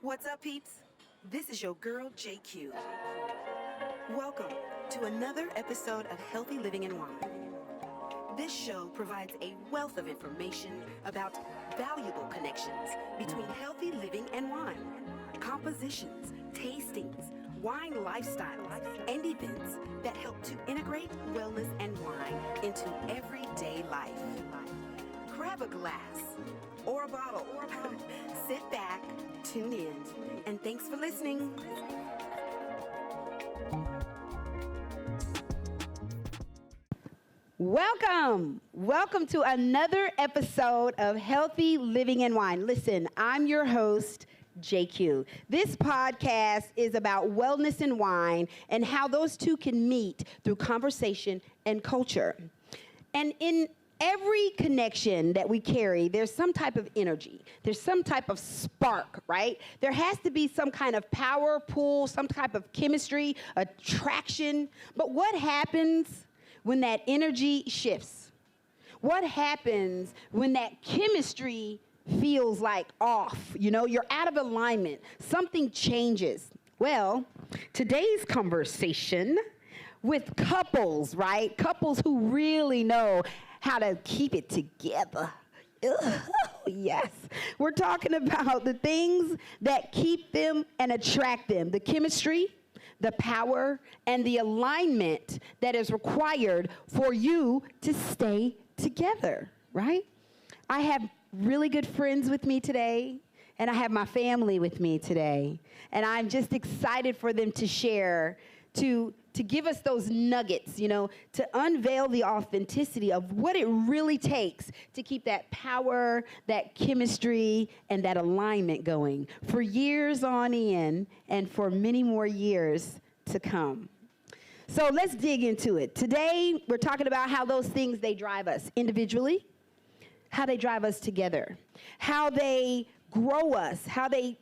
What's up, peeps? This is your girl, JQue. Welcome to another episode of Healthy Living and Wine. This show provides a wealth of information about valuable connections between healthy living and wine, compositions, tastings, wine lifestyles, and events that help to integrate wellness and wine into everyday life. Grab a glass or a bottle, sit back, tune in, and thanks for listening. Welcome to another episode of Healthy Living and Wine. Listen, I'm your host, JQue. This podcast is about wellness and wine and how those two can meet through conversation and culture. And in every connection that we carry, there's some type of energy. There's some type of spark, right? There has to be some kind of power, pull, some type of chemistry, attraction. But what happens when that energy shifts? What happens when that chemistry feels like off? You know, you're out of alignment. Something changes. Well, today's conversation with couples, right? Couples who really know how to keep it together. Yes. We're talking about the things that keep them and attract them. The chemistry, the power, and the alignment that is required for you to stay together, right? I have really good friends with me today, and I have my family with me today, and I'm just excited for them to share, to give us those nuggets, you know, to unveil the authenticity of what it really takes to keep that power, that chemistry, and that alignment going for years on end and for many more years to come. So let's dig into it. Today, we're talking about how those things, they drive us individually, how they drive us together, how they grow us, how they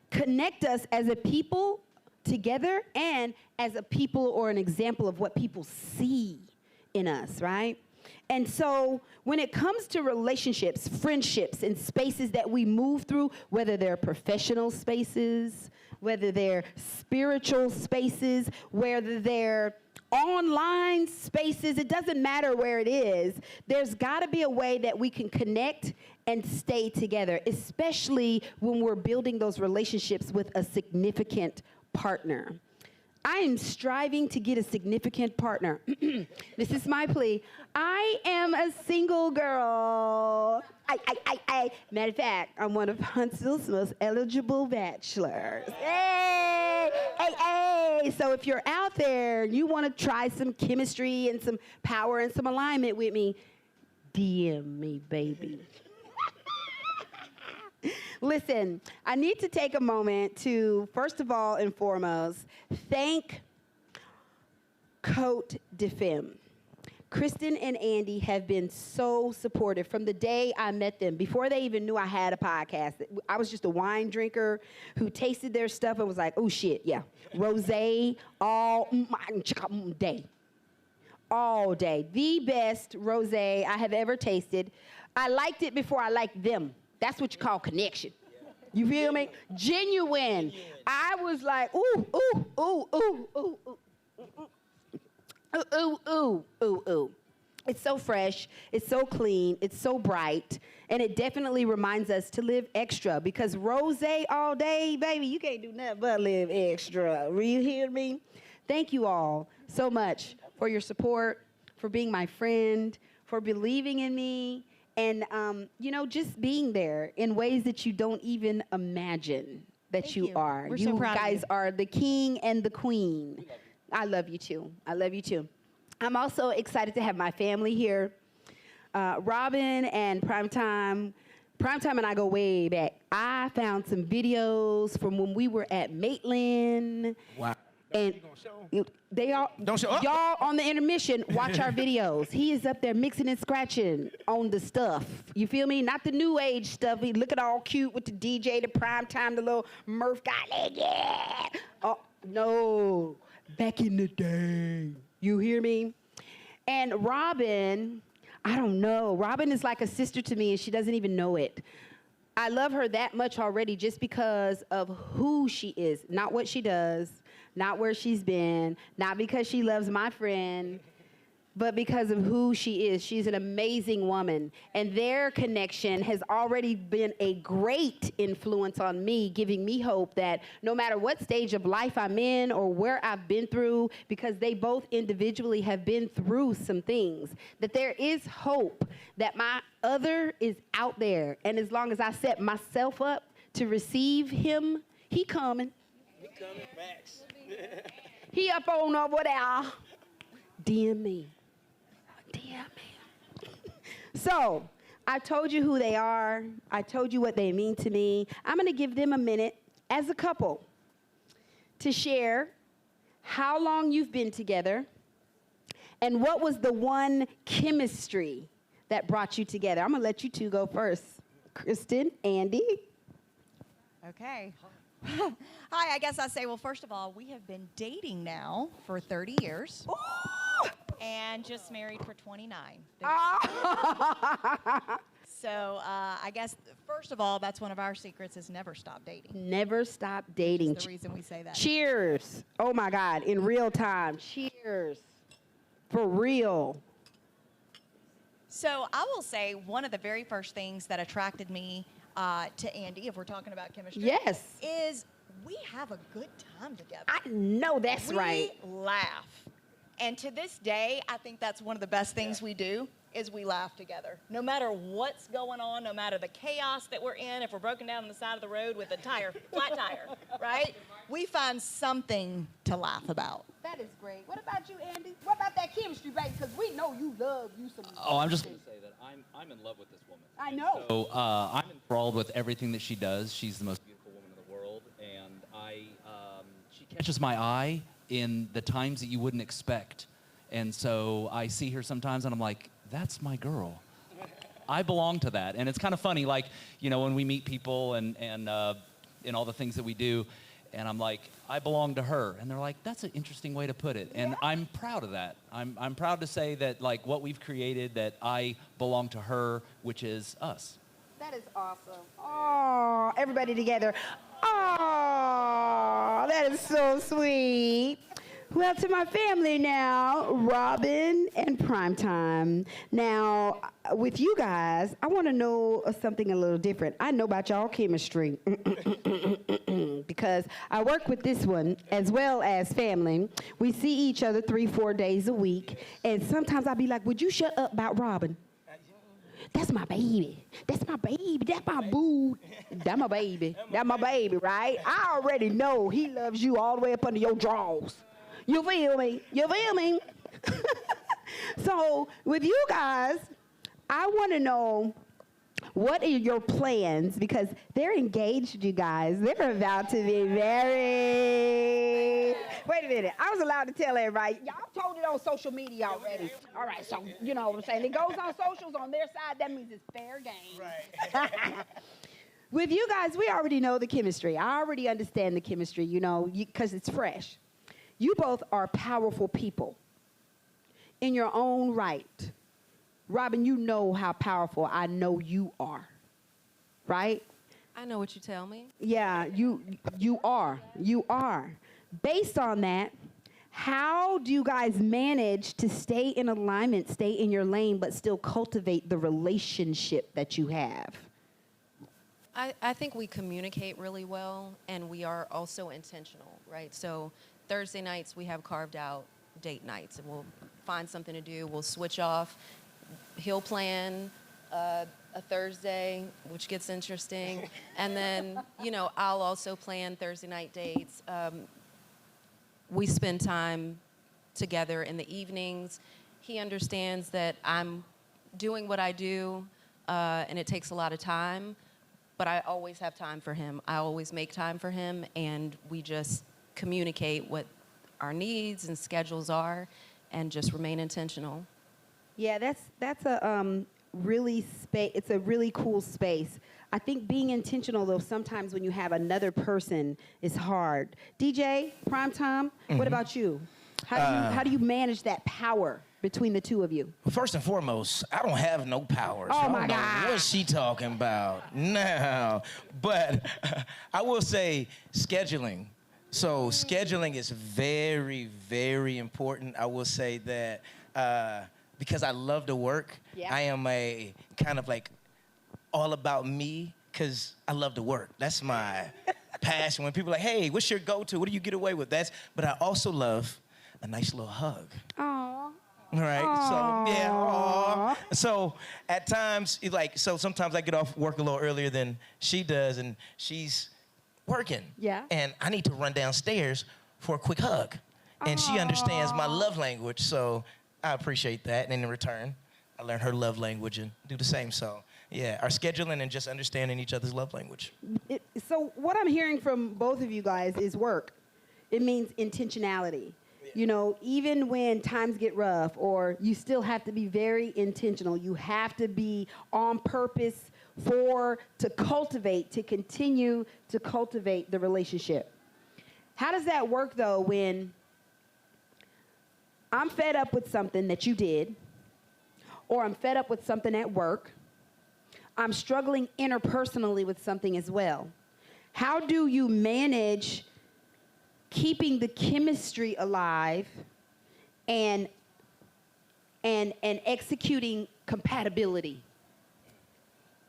connect us as a people together and as a people or an example of what people see in us, right? And so when it comes to relationships, friendships, and spaces that we move through, whether they're professional spaces, whether they're spiritual spaces, whether they're online spaces, it doesn't matter where it is, there's got to be a way that we can connect and stay together, especially when we're building those relationships with a significant partner. I am striving to get a significant partner. This is my plea. I am a single girl. Matter of fact, I'm one of Huntsville's most eligible bachelors. Hey! So if you're out there, you want to try some chemistry and some power and some alignment with me, DM me, baby. Listen, I need to take a moment to, first of all and foremost, thank Côte de Femme. Kristen and Andy have been so supportive from the day I met them, before they even knew I had a podcast. I was just a wine drinker who tasted their stuff and was like, oh shit, yeah. Rosé all day. All day. The best rosé I have ever tasted. I liked it before I liked them. That's what you call connection. You feel me? Genuine. I was like, ooh, ooh, ooh, ooh, ooh, ooh, ooh, ooh, ooh, ooh. It's so fresh, it's so clean, it's so bright, and it definitely reminds us to live extra, because rosé all day, baby, you can't do nothing but live extra. You hear me? Thank you all so much for your support, for being my friend, for believing in me, and, you know, just being there in ways that you don't even imagine that you are. We're so proud of guys you. are the king and the queen. I love you too. I love you too. I'm also excited to have my family here. Robin and Primetime and I go way back. I found some videos from when we were at Maitland. Wow. And they all, Don't show up. y'all on the intermission, watch our videos. He is up there mixing and scratching on the stuff. You feel me? Not the new age stuff. He looking all cute with the DJ, the Primetime, the little Murph guy. Like, yeah. Oh, no. Back in the day. You hear me? And Robin, I don't know. Robin is like a sister to me, and she doesn't even know it. I love her that much already just because of who she is, not what she does, not where she's been, not because she loves my friend, but because of who she is. She's an amazing woman. And their connection has already been a great influence on me, giving me hope that no matter what stage of life I'm in or where I've been through, because they both individually have been through some things, that there is hope, that my other is out there. And as long as I set myself up to receive him, he coming. He coming, Max. He up on over there. DM me. DM me. So, I told you who they are. I told you what they mean to me. I'm going to give them a minute as a couple to share how long you've been together and what was the one chemistry that brought you together. I'm going to let you two go first. Kristen, Andy. Okay. Hi, I guess I say, well, first of all, we have been dating now for 30 years. Ooh! And just married for 29. Ah. So I guess, first of all, that's one of our secrets is never stop dating. Never stop dating. That's the reason we say that. Cheers. Oh, my God. In real time. Cheers. For real. So I will say one of the very first things that attracted me to Andy, if we're talking about chemistry, Yes. is we have a good time together. I know that's right. We laugh. And to this day, I think that's one of the best things we do is we laugh together. No matter what's going on, no matter the chaos that we're in, if we're broken down on the side of the road with a flat tire, right? We find something to laugh about. That is great. What about you, Andy? What about that chemistry, baby? Because we know you love you some. Oh, I'm just going to say that I'm in love with this woman. I know. So I'm enthralled with everything that she does. She's the most beautiful woman in the world, and she catches my eye in the times that you wouldn't expect. And so I see her sometimes, and I'm like, that's my girl. I belong to that. And it's kind of funny, like, you know, when we meet people and in all the things that we do, and I'm like, I belong to her. And they're like, that's an interesting way to put it. And I'm proud of that. I'm proud to say that, like, what we've created, that I belong to her, which is us. That is awesome. Oh, everybody together. Oh, that is so sweet. Well, to my family now, Robin and Primetime. Now, with you guys, I want to know something a little different. I know about y'all chemistry because I work with this one as well as family. We see each other 3-4 days a week, and sometimes I'll be like, would you shut up about Robin? That's my baby. That's my baby. That's my boo. That's my baby. That's my baby, right? I already know he loves you all the way up under your drawers. You feel me? You feel me? So with you guys, I want to know what are your plans, because they're engaged, you guys. They're about to be married. Wait a minute. I was allowed to tell everybody. Y'all told it on social media already. All right, so you know what I'm saying. It goes on socials on their side. That means it's fair game. Right. With you guys, we already know the chemistry. I already understand the chemistry, you know, because it's fresh. You both are powerful people in your own right. Robin, you know how powerful I know you are, right? I know what you tell me. Yeah, you are. You are. Based on that, how do you guys manage to stay in alignment, stay in your lane, but still cultivate the relationship that you have? I think we communicate really well, and we are also intentional, right? So Thursday nights, we have carved out date nights, and we'll find something to do. We'll switch off. He'll plan a Thursday, which gets interesting. And then, you know, I'll also plan Thursday night dates. We spend time together in the evenings. He understands that I'm doing what I do, and it takes a lot of time, but I always have time for him. I always make time for him, and we just communicate what our needs and schedules are and just remain intentional. Yeah, that's a really it's a really cool space. I think being intentional, though, sometimes when you have another person is hard. DJ, Primetime, what about you? How do you manage that power? between the two of you? Well, first and foremost, I don't have no power. Oh, so my I don't know God. what's she talking about now? But I will say scheduling. So scheduling is very, very important. I will say that because I love to work, Yeah. I am a kind of like all about me because I love to work. That's my passion. When people are like, hey, what's your go-to? What do you get away with? But I also love a nice little hug. Aww. Right. Aw. So yeah. Aw. So at times, sometimes I get off work a little earlier than she does, and she's working. Yeah. And I need to run downstairs for a quick hug, and she understands my love language, so I appreciate that. And in return, I learn her love language and do the same. So yeah, our scheduling and just understanding each other's love language. So what I'm hearing from both of you guys is work. It means intentionality. You know, even when times get rough, or you still have to be very intentional. You have to be on purpose to continue to cultivate the relationship. How does that work, though, when I'm fed up with something that you did, or I'm fed up with something at work, I'm struggling interpersonally with something as well? How do you manage keeping the chemistry alive and executing compatibility?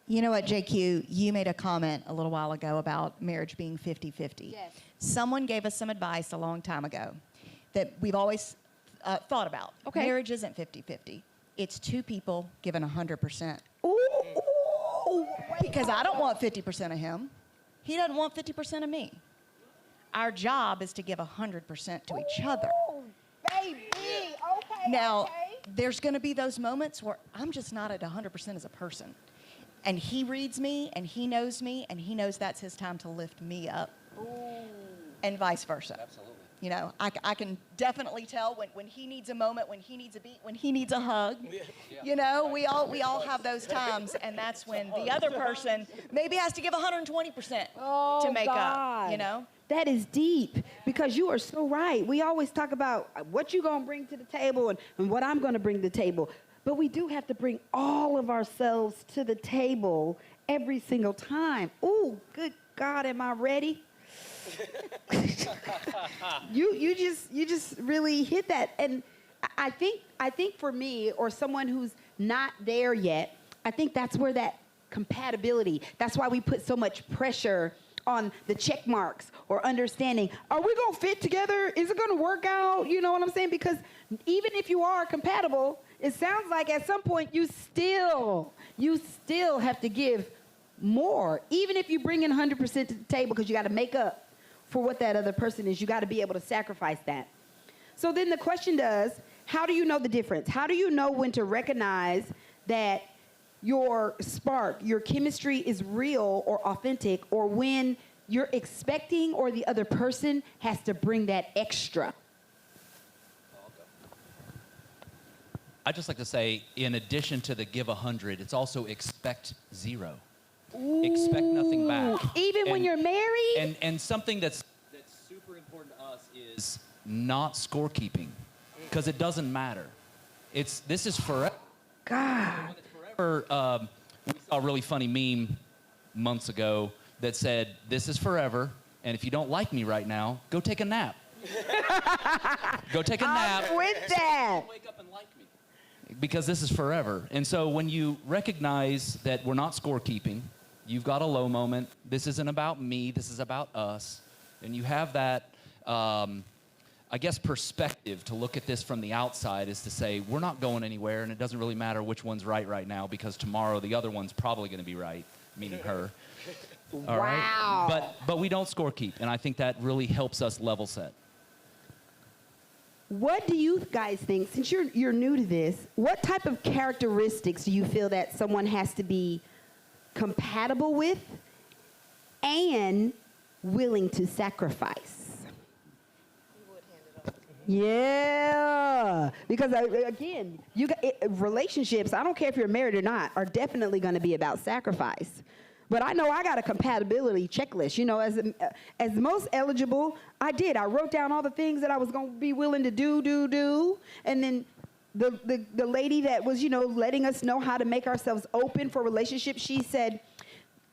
You know what, JQue, you made a comment a little while ago about marriage being 50-50. Yes. Someone gave us some advice a long time ago that we've always thought about. Okay. Marriage isn't 50-50. It's two people given 100%. Ooh, Because I don't want 50% of him. He doesn't want 50% of me. Our job is to give 100% to each other. Ooh, baby, okay. Now, okay. there's going to be those moments where I'm just not at 100% as a person. And he reads me, and he knows me, and he knows that's his time to lift me up. Ooh. And vice versa. Absolutely. You know, I can definitely tell when he needs a moment, when he needs a beat, when he needs a hug. You know, we all have those times, and that's when the other person maybe has to give 120% to make up, you know? That is deep, because you are so right. We always talk about what you're going to bring to the table and what I'm going to bring to the table. But we do have to bring all of ourselves to the table every single time. Ooh, good God, am I ready? You just really hit that. And I think for me, or someone who's not there yet, I think that's where that compatibility, that's why we put so much pressure on the check marks or understanding, are we going to fit together? Is it going to work out? You know what I'm saying? Because even if you are compatible, it sounds like at some point you still have to give more. Even if you bring in 100% to the table, because you got to make up for what that other person is. You got to be able to sacrifice that. So then the question does, how do you know the difference? How do you know when to recognize that your spark, your chemistry is real or authentic, or when you're expecting or the other person has to bring that extra? I just like to say, in addition to the give 100, it's also expect 0. Ooh. Expect nothing back. Even when you're married? And something that's super important to us is not scorekeeping, because it doesn't matter. This is forever. God. We saw a really funny meme months ago that said, "This is forever, and if you don't like me right now, go take a nap." Go take a nap. I'm with that. Wake up and like me. Because this is forever. And so when you recognize that we're not scorekeeping, you've got a low moment, this isn't about me, this is about us, and you have that, I guess, perspective to look at this from the outside, is to say, we're not going anywhere, and it doesn't really matter which one's right now, because tomorrow the other one's probably going to be right, meaning her. All Wow. right? But we don't scorekeep, and I think that really helps us level set. What do you guys think, since you're new to this, what type of characteristics do you feel that someone has to be compatible with and willing to sacrifice? Yeah, because again, relationships, I don't care if you're married or not, are definitely going to be about sacrifice. But I know I got a compatibility checklist. You know, as most eligible, I wrote down all the things that I was going to be willing to do, and then the lady that was, letting us know how to make ourselves open for relationships, she said,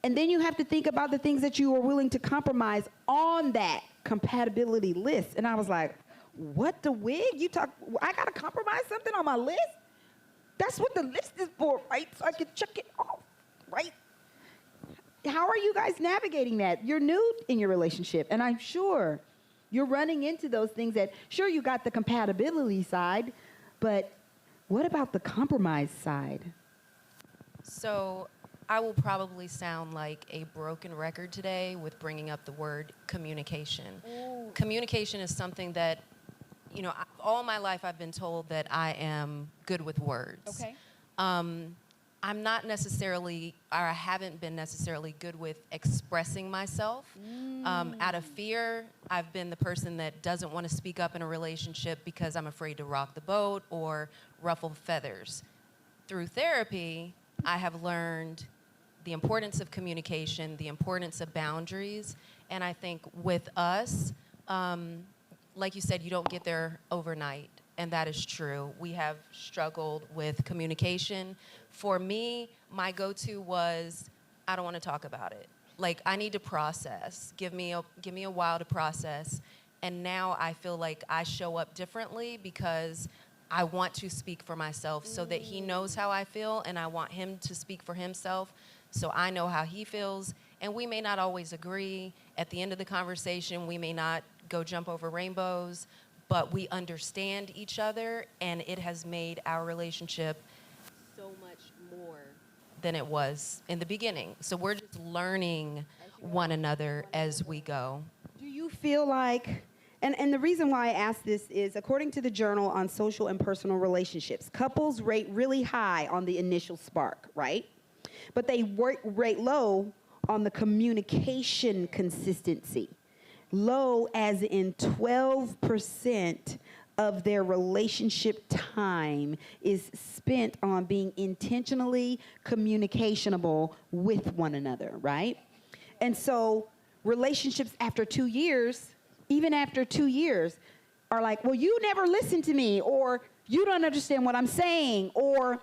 and then you have to think about the things that you are willing to compromise on that compatibility list. And I was like, what the wig? I got to compromise something on my list? That's what the list is for, right? So I can check it off, right? How are you guys navigating that? You're new in your relationship, and I'm sure you're running into those things that, sure, you got the compatibility side, but what about the compromise side? So I will probably sound like a broken record today with bringing up the word communication. Ooh. Communication is something that, all my life I've been told that I am good with words. Okay. I'm not necessarily, or I haven't been necessarily good with expressing myself. Out of fear, I've been the person that doesn't want to speak up in a relationship because I'm afraid to rock the boat or ruffle feathers. Through therapy, I have learned the importance of communication, the importance of boundaries, and I think with us, like you said, you don't get there overnight, and that is true. We have struggled with communication. For me, my go-to was, I don't want to talk about it. Like, I need to process. Give me a while to process. And now I feel like I show up differently because I want to speak for myself so that he knows how I feel, and I want him to speak for himself so I know how he feels. And we may not always agree. At the end of the conversation, we may not go jump over rainbows, but we understand each other, and it has made our relationship so much more than it was in the beginning. So we're just learning one another as we go. Do you feel like, and the reason why I ask this is, according to the Journal on Social and Personal Relationships, couples rate really high on the initial spark, right? But they rate low on the communication consistency. Low as in 12% of their relationship time is spent on being intentionally communicationable with one another, right? And so relationships after 2 years, even after 2 years, are like, well, you never listen to me, or you don't understand what I'm saying, or,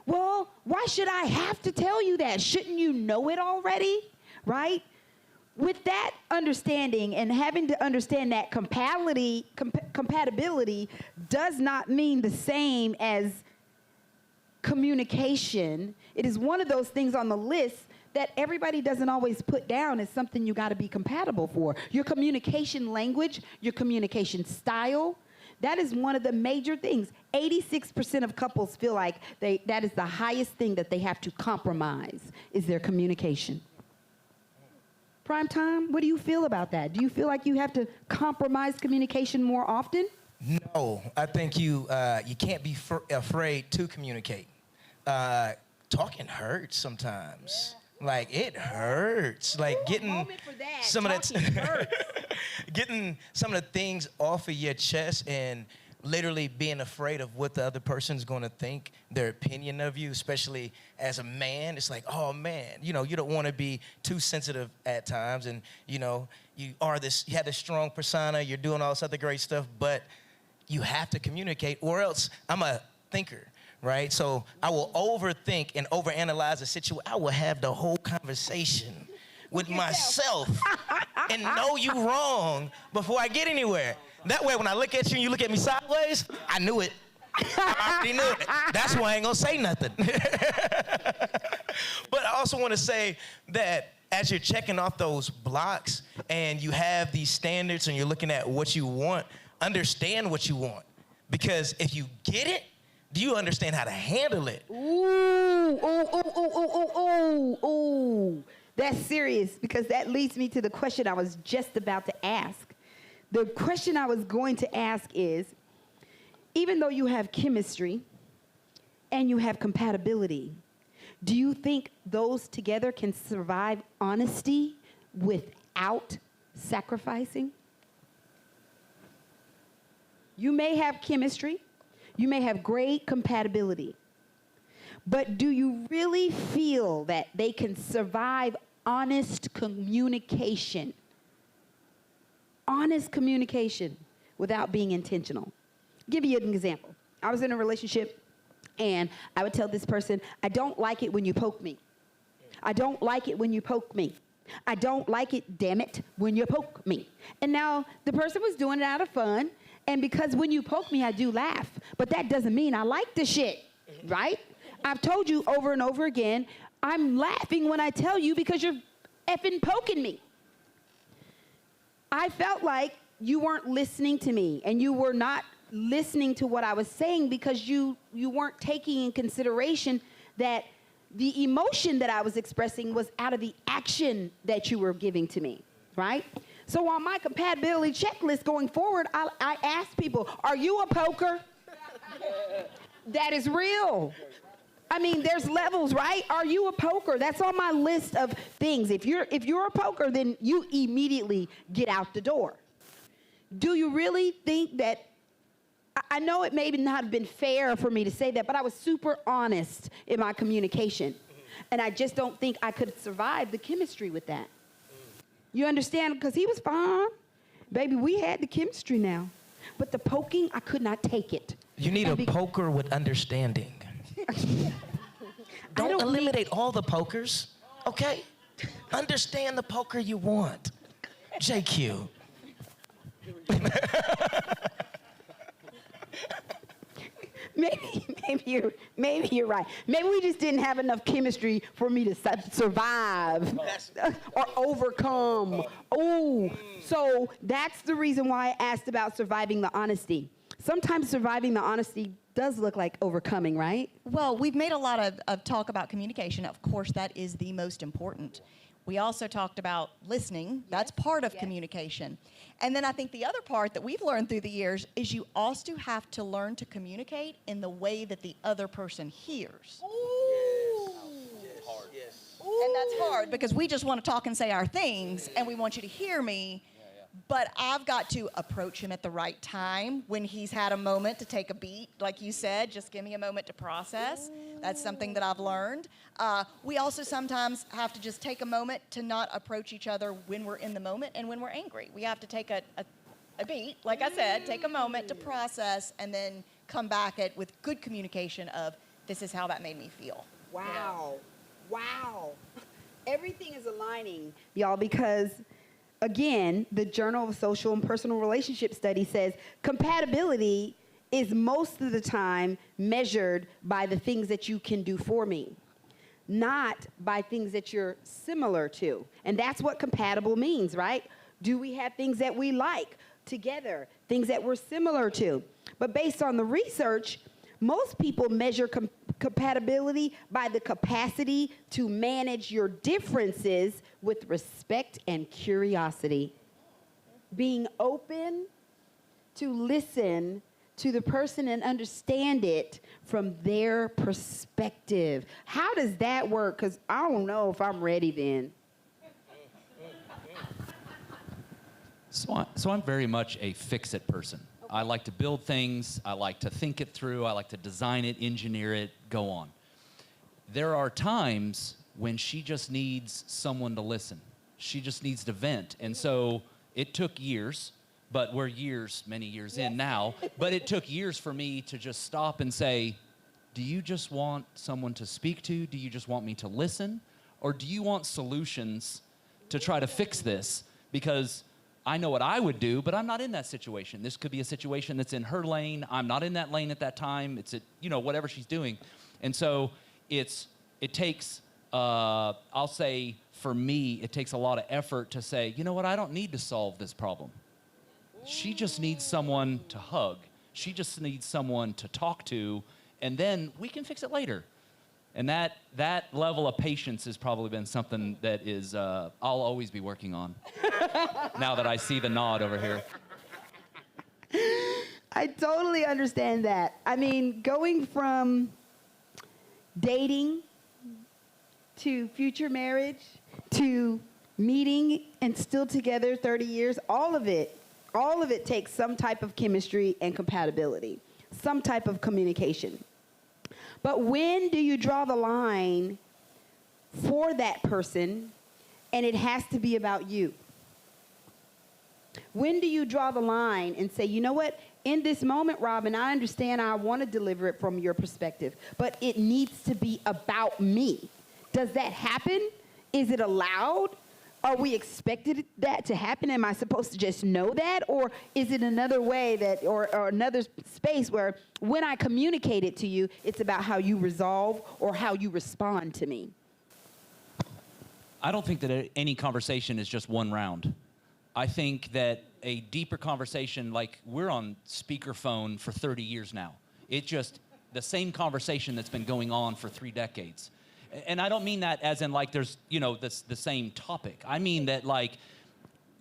well, why should I have to tell you that? Shouldn't you know it already, right? With that understanding and having to understand that compatibility does not mean the same as communication. It is one of those things on the list that everybody doesn't always put down as something you got to be compatible for. Your communication language, your communication style, that is one of the major things. 86% of couples feel like that is the highest thing that they have to compromise, is their communication. Prime Time, what do you feel about that? Do you feel like you have to compromise communication more often? No, I think you can't be afraid to communicate. Talking hurts sometimes. Yeah. Like, it hurts. Like, getting some of that getting some of the things off of your chest and literally being afraid of what the other person's going to think, their opinion of you, especially as a man. It's like, oh man, you don't want to be too sensitive at times, and you have this strong persona, you're doing all this other great stuff, but you have to communicate, or else I'm a thinker, right? So I will overthink and overanalyze a situation. I will have the whole conversation with myself and know you wrong before I get anywhere. That way, when I look at you and you look at me sideways, I knew it. I already knew it. That's why I ain't gonna say nothing. But I also want to say that as you're checking off those blocks and you have these standards and you're looking at what you want, understand what you want. Because if you get it, do you understand how to handle it? Ooh. That's serious, because that leads me to the question I was just about to ask. The question I was going to ask is, even though you have chemistry and you have compatibility, do you think those together can survive honesty without sacrificing? You may have chemistry, you may have great compatibility, but do you really feel that they can survive honest communication? Honest communication without being intentional. Give you an example. I was in a relationship, and I would tell this person, I don't like it when you poke me. I don't like it when you poke me. I don't like it, damn it, when you poke me. And now the person was doing it out of fun, and because when you poke me, I do laugh. But that doesn't mean I like the shit, right? I've told you over and over again, I'm laughing when I tell you because you're effing poking me. I felt like you weren't listening to me, and you were not listening to what I was saying because you weren't taking in consideration that the emotion that I was expressing was out of the action that you were giving to me, right? So on my compatibility checklist going forward, I ask people, are you a poker? That is real. I mean, there's levels, right? Are you a poker? That's on my list of things. If you're a poker, then you immediately get out the door. Do you really think that, I know it may not have been fair for me to say that, but I was super honest in my communication. And I just don't think I could survive the chemistry with that. You understand? Because he was fine. Baby, we had the chemistry now. But the poking, I could not take it. You need a poker with understanding. Don't eliminate all the pokers, okay? Understand the poker you want. JQue. Maybe you're right. Maybe we just didn't have enough chemistry for me to survive or overcome. Oh, so that's the reason why I asked about surviving the honesty. Sometimes surviving the honesty does look like overcoming, right? Well, we've made a lot of talk about communication. Of course, that is the most important. We also talked about listening. That's part of communication. And then I think the other part that we've learned through the years is you also have to learn to communicate in the way that the other person hears. Ooh. Yes. Hard. Yes. And that's hard because we just want to talk and say our things, and we want you to hear me. But I've got to approach him at the right time when he's had a moment to take a beat, like you said, just give me a moment to process. That's something that I've learned. We also sometimes have to just take a moment to not approach each other when we're in the moment and when we're angry. We have to take a beat, like I said, take a moment to process and then come back with good communication of, this is how that made me feel. Wow. You know? Wow. Everything is aligning, y'all, because again, the Journal of Social and Personal Relationship Study says compatibility is most of the time measured by the things that you can do for me, not by things that you're similar to. And that's what compatible means, right? Do we have things that we like together, things that we're similar to? But based on the research, most people measure compatibility by the capacity to manage your differences with respect and curiosity. Being open to listen to the person and understand it from their perspective. How does that work? Because I don't know if I'm ready then. So I'm very much a fix-it person. I like to build things, I like to think it through, I like to design it, engineer it, go on. There are times when she just needs someone to listen. She just needs to vent. And so it took years, but we're many years in now, but it took years for me to just stop and say, do you just want someone to speak to? Do you just want me to listen? Or do you want solutions to try to fix this? Because I know what I would do, but I'm not in that situation. This could be a situation that's in her lane. I'm not in that lane at that time. It's at, whatever she's doing. And so it takes, I'll say for me, it takes a lot of effort to say, you know what, I don't need to solve this problem. She just needs someone to hug. She just needs someone to talk to, and then we can fix it later. And that level of patience has probably been something that is, I'll always be working on. Now that I see the nod over here. I totally understand that. I mean, going from dating to future marriage to meeting and still together 30 years, all of it takes some type of chemistry and compatibility, some type of communication. But when do you draw the line for that person and it has to be about you? When do you draw the line and say, you know what, in this moment, Robin, I understand I want to deliver it from your perspective, but it needs to be about me. Does that happen? Is it allowed? Are we expected that to happen? Am I supposed to just know that? Or is it another way that, or another space where when I communicate it to you, it's about how you resolve or how you respond to me? I don't think that any conversation is just one round. I think that a deeper conversation, like we're on speakerphone for 30 years now. It's just the same conversation that's been going on for 3 decades. And I don't mean that as in like there's, you know, the same topic. I mean that like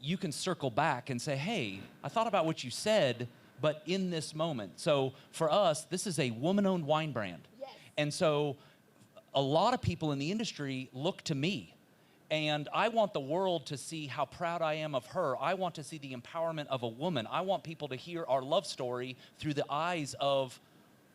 you can circle back and say, hey, I thought about what you said, but in this moment. So for us, this is a woman-owned wine brand. Yes. And so a lot of people in the industry look to me. And I want the world to see how proud I am of her. I want to see the empowerment of a woman. I want people to hear our love story through the eyes of,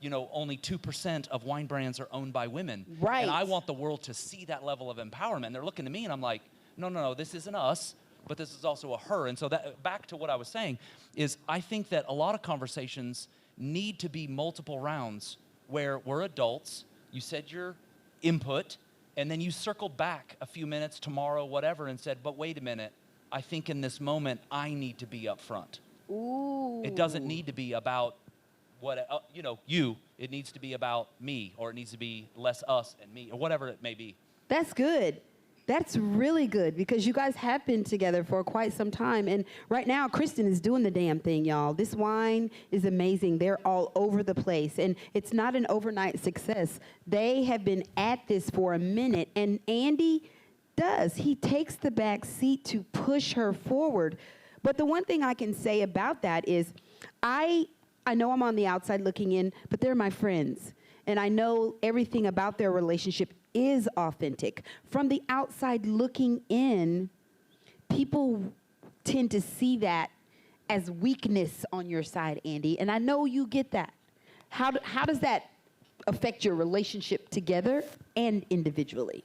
you know, only 2% of wine brands are owned by women. Right. And I want the world to see that level of empowerment. And they're looking to me and I'm like, no, this isn't us, but this is also a her. And so that, back to what I was saying, is I think that a lot of conversations need to be multiple rounds where we're adults, you said your input, and then you circled back a few minutes tomorrow, whatever, and said, but wait a minute, I think in this moment, I need to be up front. Ooh. It doesn't need to be about what, you. It needs to be about me, or it needs to be less us and me, or whatever it may be. That's good. That's really good because you guys have been together for quite some time. And right now, Kristen is doing the damn thing, y'all. This wine is amazing. They're all over the place. And it's not an overnight success. They have been at this for a minute. And Andy does. He takes the back seat to push her forward. But the one thing I can say about that is I know I'm on the outside looking in, but they're my friends. And I know everything about their relationship is authentic. From the outside looking in, people tend to see that as weakness on your side, Andy. And I know you get that. How does that affect your relationship together and individually?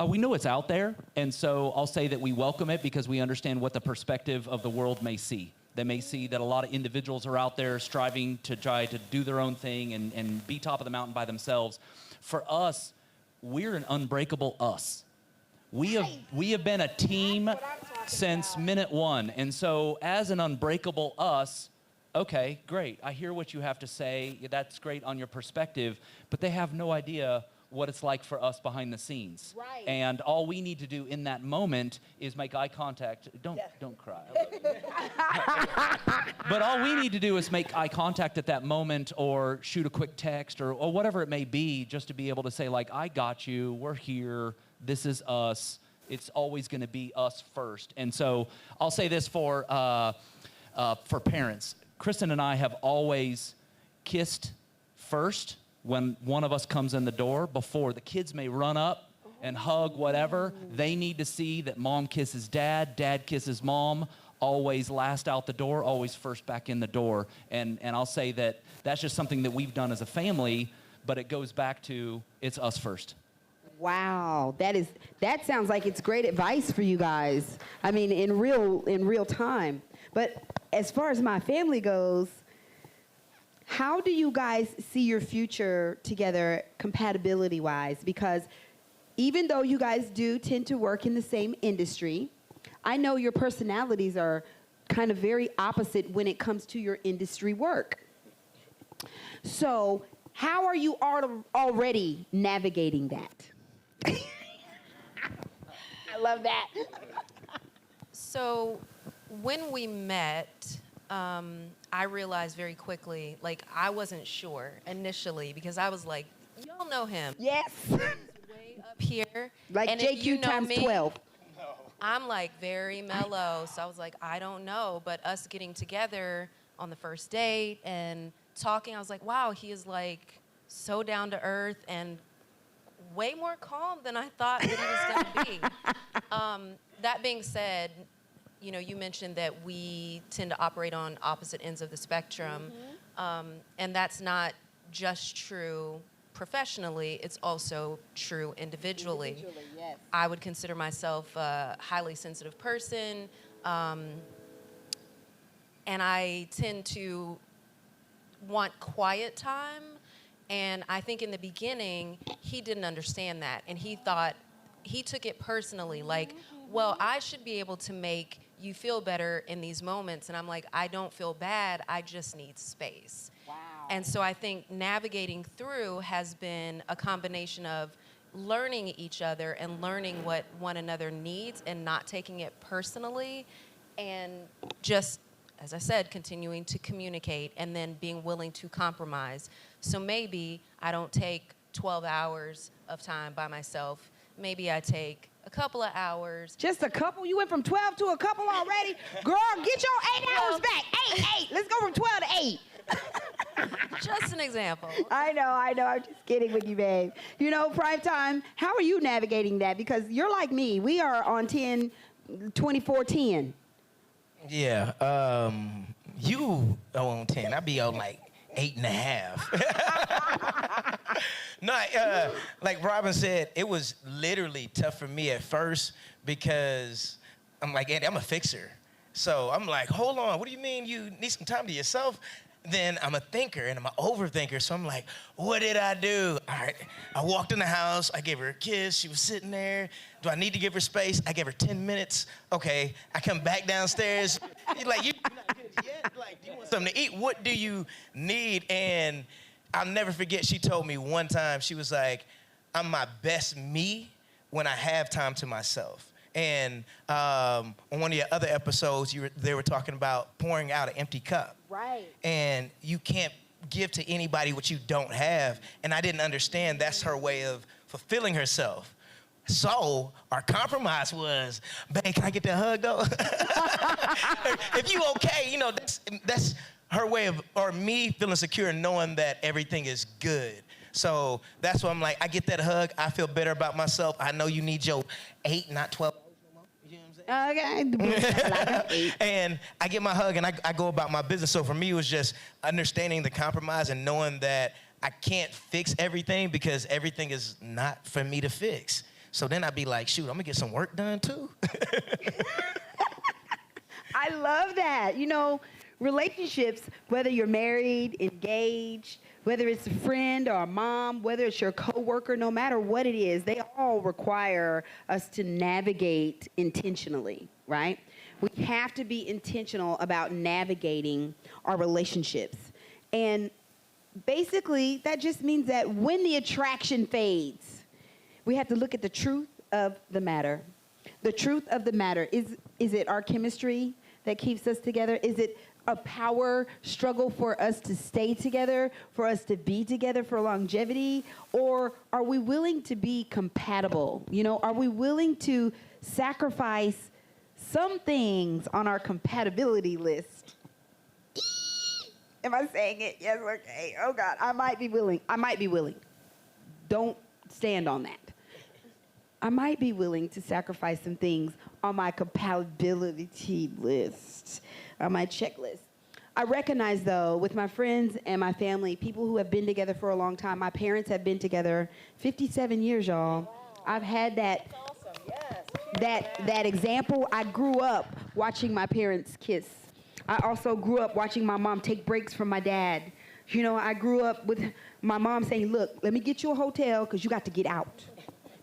We know it's out there, and so I'll say that we welcome it because we understand what the perspective of the world may see. They may see that a lot of individuals are out there striving to try to do their own thing and be top of the mountain by themselves. For us, we're an unbreakable us. We have been a team since minute one, and so as an unbreakable us, okay, great. I hear what you have to say. That's great on your perspective, but they have no idea what it's like for us behind the scenes. Right. And all we need to do in that moment is make eye contact. Don't cry. But all we need to do is make eye contact at that moment or shoot a quick text or whatever it may be, just to be able to say, like, I got you, we're here, this is us. It's always going to be us first. And so I'll say this for parents. Kristen and I have always kissed first when one of us comes in the door. Before the kids may run up and hug, whatever, they need to see that mom kisses dad, dad kisses mom, always last out the door, always first back in the door. And I'll say that that's just something that we've done as a family, but it goes back to it's us first. Wow, that sounds like it's great advice for you guys. I mean, in real time. But as far as my family goes, how do you guys see your future together compatibility-wise? Because even though you guys do tend to work in the same industry, I know your personalities are kind of very opposite when it comes to your industry work. So how are you already navigating that? I love that. So when we met, I realized very quickly, like, I wasn't sure initially because I was like, y'all know him. Yes. He's way up here. Like and JQue you know times me, 12. I'm like very mellow. So I was like, I don't know. But us getting together on the first date and talking, I was like, wow, he is like so down to earth and way more calm than I thought that he was going to be. That being said, you know, you mentioned that we tend to operate on opposite ends of the spectrum, and that's not just true professionally, it's also true individually. Yes. I would consider myself a highly sensitive person, and I tend to want quiet time. And I think in the beginning, he didn't understand that. And he took it personally, like, well, I should be able to make you feel better in these moments. And I'm like, I don't feel bad, I just need space. Wow. And so I think navigating through has been a combination of learning each other and learning what one another needs and not taking it personally, and just, as I said, continuing to communicate and then being willing to compromise. So maybe I don't take 12 hours of time by myself. Maybe I take a couple of hours. Just a couple? You went from 12 to a couple already? Girl, get your 8 hours back. 8. Let's go from 12 to 8. Just an example. I know. I'm just kidding with you, babe. You know, Prime Time, how are you navigating that? Because you're like me. We are on 24/10. Yeah. You are on 10. I be on like 8.5. No, like Robin said, it was literally tough for me at first because I'm like, Andy, I'm a fixer. So I'm like, hold on, what do you mean you need some time to yourself? Then I'm a thinker and I'm an overthinker. So I'm like, what did I do? All right, I walked in the house, I gave her a kiss, she was sitting there. Do I need to give her space? I gave her 10 minutes. Okay, I come back downstairs. Like, you're not good yet? Like, do you want something to eat? What do you need? And I'll never forget, she told me one time, she was like, I'm my best me when I have time to myself. And on one of your other episodes, they were talking about pouring out an empty cup. Right. And you can't give to anybody what you don't have. And I didn't understand that's her way of fulfilling herself. So our compromise was, babe, can I get that hug though? If you okay, you know, that's her way of, or me feeling secure and knowing that everything is good. So that's why I'm like, I get that hug, I feel better about myself. I know you need your 8, not 12. You know what I'm saying? Okay. And I get my hug and I go about my business. So for me, it was just understanding the compromise and knowing that I can't fix everything because everything is not for me to fix. So then I'd be like, shoot, I'm gonna get some work done too. I love that. You know, relationships, whether you're married, engaged, whether it's a friend or a mom, whether it's your coworker, no matter what it is, they all require us to navigate intentionally, right? We have to be intentional about navigating our relationships. And basically, that just means that when the attraction fades, we have to look at the truth of the matter. The truth of the matter, is it our chemistry that keeps us together? Is it a power struggle for us to stay together, for us to be together for longevity? Or are we willing to be compatible? You know, are we willing to sacrifice some things on our compatibility list? Am I saying it? Yes, okay. Oh God, I might be willing. Don't stand on that. I might be willing to sacrifice some things on my compatibility list, on my checklist. I recognize, though, with my friends and my family, people who have been together for a long time, my parents have been together 57 years, y'all. Wow. I've had that, awesome. Yes. that example. I grew up watching my parents kiss. I also grew up watching my mom take breaks from my dad. You know, I grew up with my mom saying, look, let me get you a hotel because you got to get out.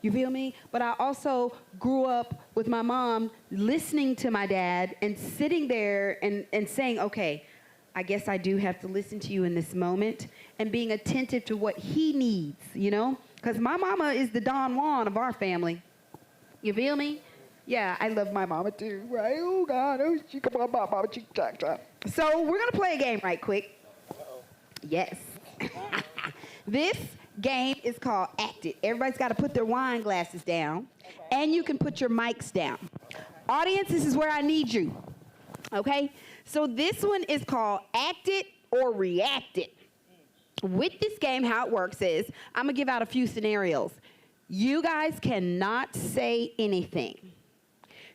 You feel me? But I also grew up with my mom listening to my dad and sitting there and saying, okay, I guess I do have to listen to you in this moment, and being attentive to what he needs, you know? Because my mama is the Don Juan of our family. You feel me? Yeah, I love my mama too, right? Oh, God. Oh, she come on, mama, she talk. So we're going to play a game right quick. Yes. This game is called Act It. Everybody's got to put their wine glasses down, and you can put your mics down. Audience, this is where I need you, okay? So this one is called Act It or React It. With this game, how it works is I'm going to give out a few scenarios. You guys cannot say anything.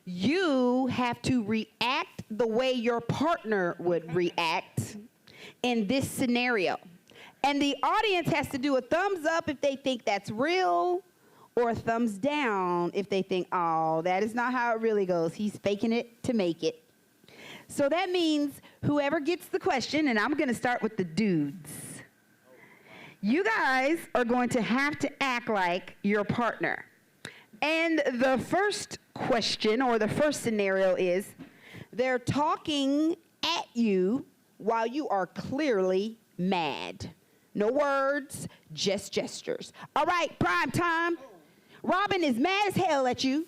You have to react the way your partner would react in this scenario. And the audience has to do a thumbs up if they think that's real, or a thumbs down if they think, oh, that is not how it really goes. He's faking it to make it. So that means whoever gets the question, and I'm going to start with the dudes. You guys are going to have to act like your partner. And the first question or the first scenario is they're talking at you while you are clearly mad. No words, just gestures. All right, prime time. Robin is mad as hell at you,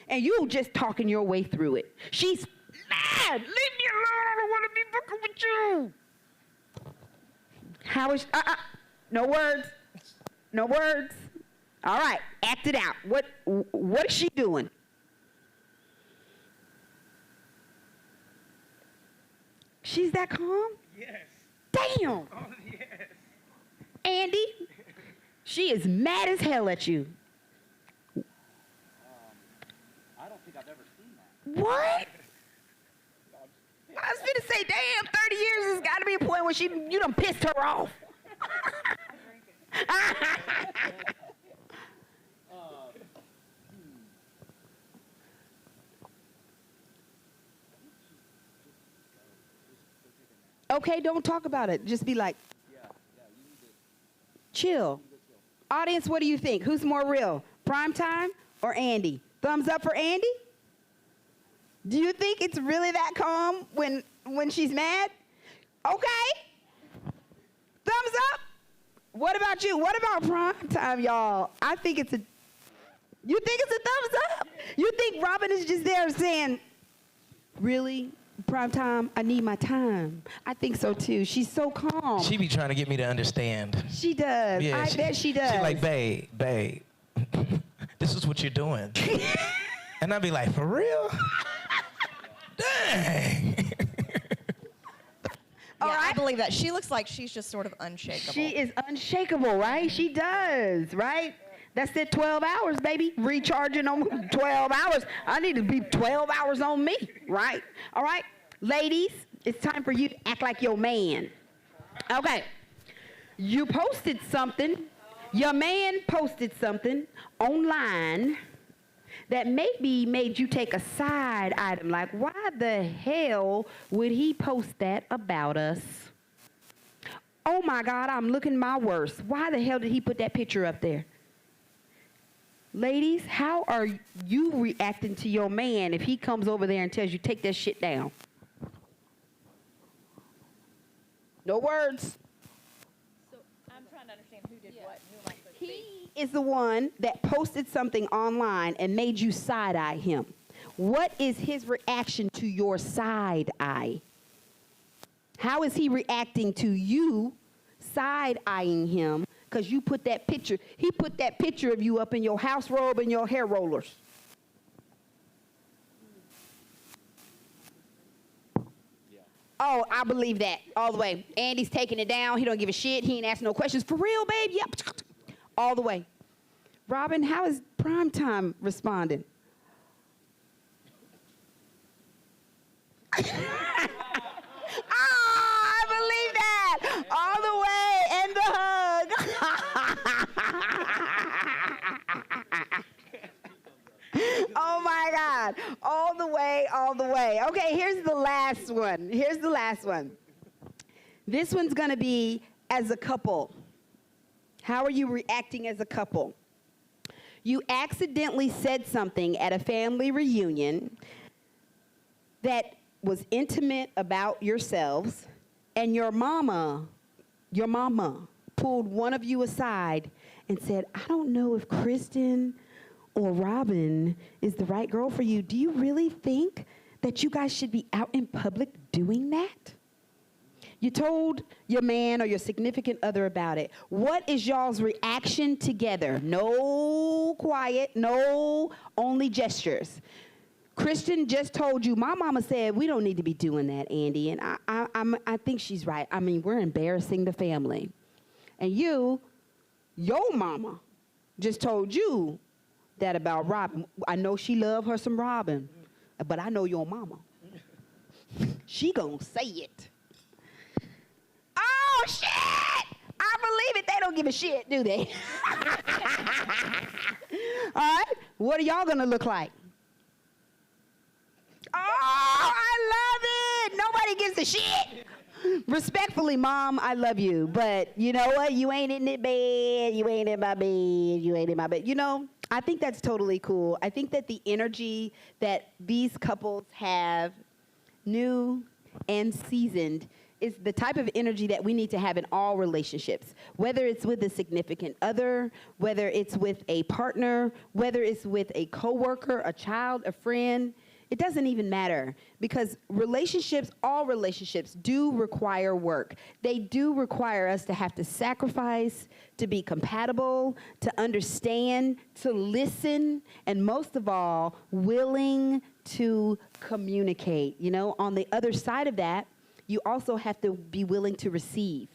and you just talking your way through it. She's mad. Leave me alone. I don't want to be fucking with you. How is... No words. No words. All right, act it out. What is she doing? She's that calm? Yes. Damn. Oh, yes. Andy, she is mad as hell at you. I don't think I've ever seen that. What? I was gonna say, damn, 30 years has got to be a point where you done pissed her off. Okay, don't talk about it. Just be like, chill. Audience, what do you think? Who's more real, Primetime or Andy? Thumbs up for Andy? Do you think it's really that calm when she's mad? Okay. Thumbs up. What about you? What about Primetime, y'all? I think it's a... You think it's a thumbs up? You think Robin is just there saying, really? Primetime, I need my time. I think so too. She's so calm. She be trying to get me to understand. She does. Yeah, I bet she does. She's like, babe, this is what you're doing. And I'd be like, for real? Dang. Yeah, right. I believe that. She looks like she's just sort of unshakable. She is unshakable, right? She does, right? That's it, 12 hours, baby. Recharging on 12 hours. I need to be 12 hours on me, right? All right, ladies, it's time for you to act like your man. Okay, you posted something. Your man posted something online that maybe made you take a side item, like, why the hell would he post that about us? Oh my God, I'm looking my worst. Why the hell did he put that picture up there? Ladies, how are you reacting to your man if he comes over there and tells you, take that shit down? No words. So I'm trying to understand who did what. Who am I supposed to be? He is the one that posted something online and made you side-eye him. What is his reaction to your side-eye? How is he reacting to you side-eyeing him because you put that picture, he put that picture of you up in your house robe and your hair rollers? Oh, I believe that all the way. Andy's taking it down. He don't give a shit. He ain't asking no questions. For real, babe? Yep. All the way. Robin, how is Primetime responding? I believe that. All the way. And the hug. Oh my God. All the way, all the way. Okay, here's the last one. Here's the last one. This one's going to be as a couple. How are you reacting as a couple? You accidentally said something at a family reunion that was intimate about yourselves, and your mama pulled one of you aside and said, I don't know if Kristen or Robin is the right girl for you. Do you really think that you guys should be out in public doing that? You told your man or your significant other about it. What is y'all's reaction together? No quiet, no only gestures. Kristen just told you, my mama said we don't need to be doing that, Andy, and I think she's right. I mean, we're embarrassing the family. And your mama just told you that about Robin. I know she love her some Robin, but I know your mama. She gonna say it. Oh, shit! I believe it. They don't give a shit, do they? All right, what are y'all gonna look like? Oh, I love the shit. Respectfully, Mom, I love you. But you know what? You ain't in the bed. You ain't in my bed. You ain't in my bed. You know, I think that's totally cool. I think that the energy that these couples have, new and seasoned, is the type of energy that we need to have in all relationships, whether it's with a significant other, whether it's with a partner, whether it's with a coworker, a child, a friend. It doesn't even matter, because relationships, all relationships, do require work. They do require us to have to sacrifice, to be compatible, to understand, to listen, and most of all, willing to communicate. You know, on the other side of that, you also have to be willing to receive.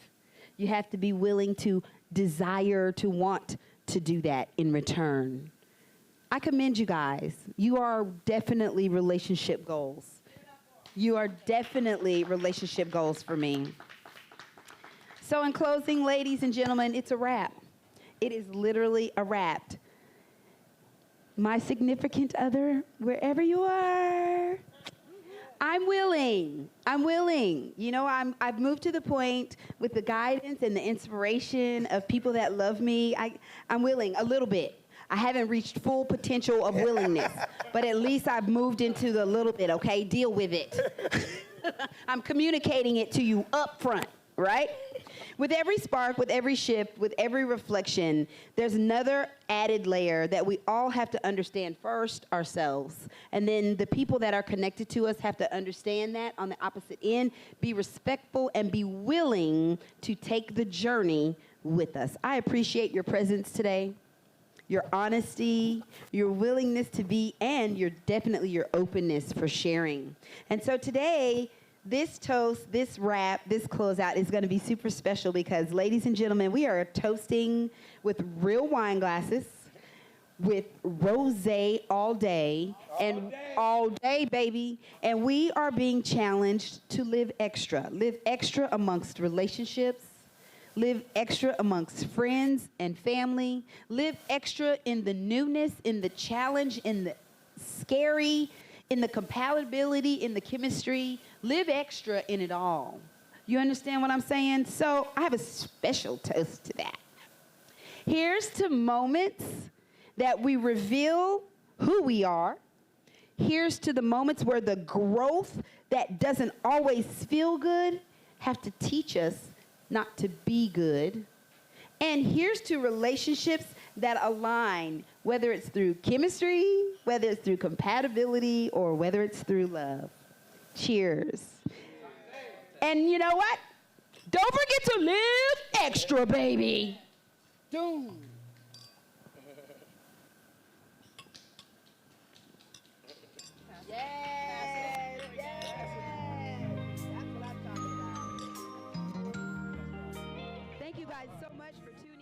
You have to be willing to desire, to want to do that in return. I commend you guys. You are definitely relationship goals. You are definitely relationship goals for me. So in closing, ladies and gentlemen, it's a wrap. It is literally a wrap. My significant other, wherever you are, I'm willing. You know, I've moved to the point with the guidance and the inspiration of people that love me. I'm willing a little bit. I haven't reached full potential of willingness, but at least I've moved into the little bit, okay? Deal with it. I'm communicating it to you up front, right? With every spark, with every shift, with every reflection, there's another added layer that we all have to understand first ourselves. And then the people that are connected to us have to understand that on the opposite end, be respectful, and be willing to take the journey with us. I appreciate your presence today, your honesty, your willingness to be, and definitely your openness for sharing. And so today, this toast, this wrap, this closeout is going to be super special because, ladies and gentlemen, we are toasting with real wine glasses, with rosé all day, all day, baby. And we are being challenged to live extra amongst relationships, live extra amongst friends and family, live extra in the newness, in the challenge, in the scary, in the compatibility, in the chemistry. Live extra in it all. You understand what I'm saying? So I have a special toast to that. Here's to moments that we reveal who we are. Here's to the moments where the growth that doesn't always feel good have to teach us not to be good. And here's to relationships that align, whether it's through chemistry, whether it's through compatibility, or whether it's through love. Cheers. And you know what? Don't forget to live extra, baby. Doom. Yes, yes. That's what I'm talking about. Thank you guys so much for tuning in.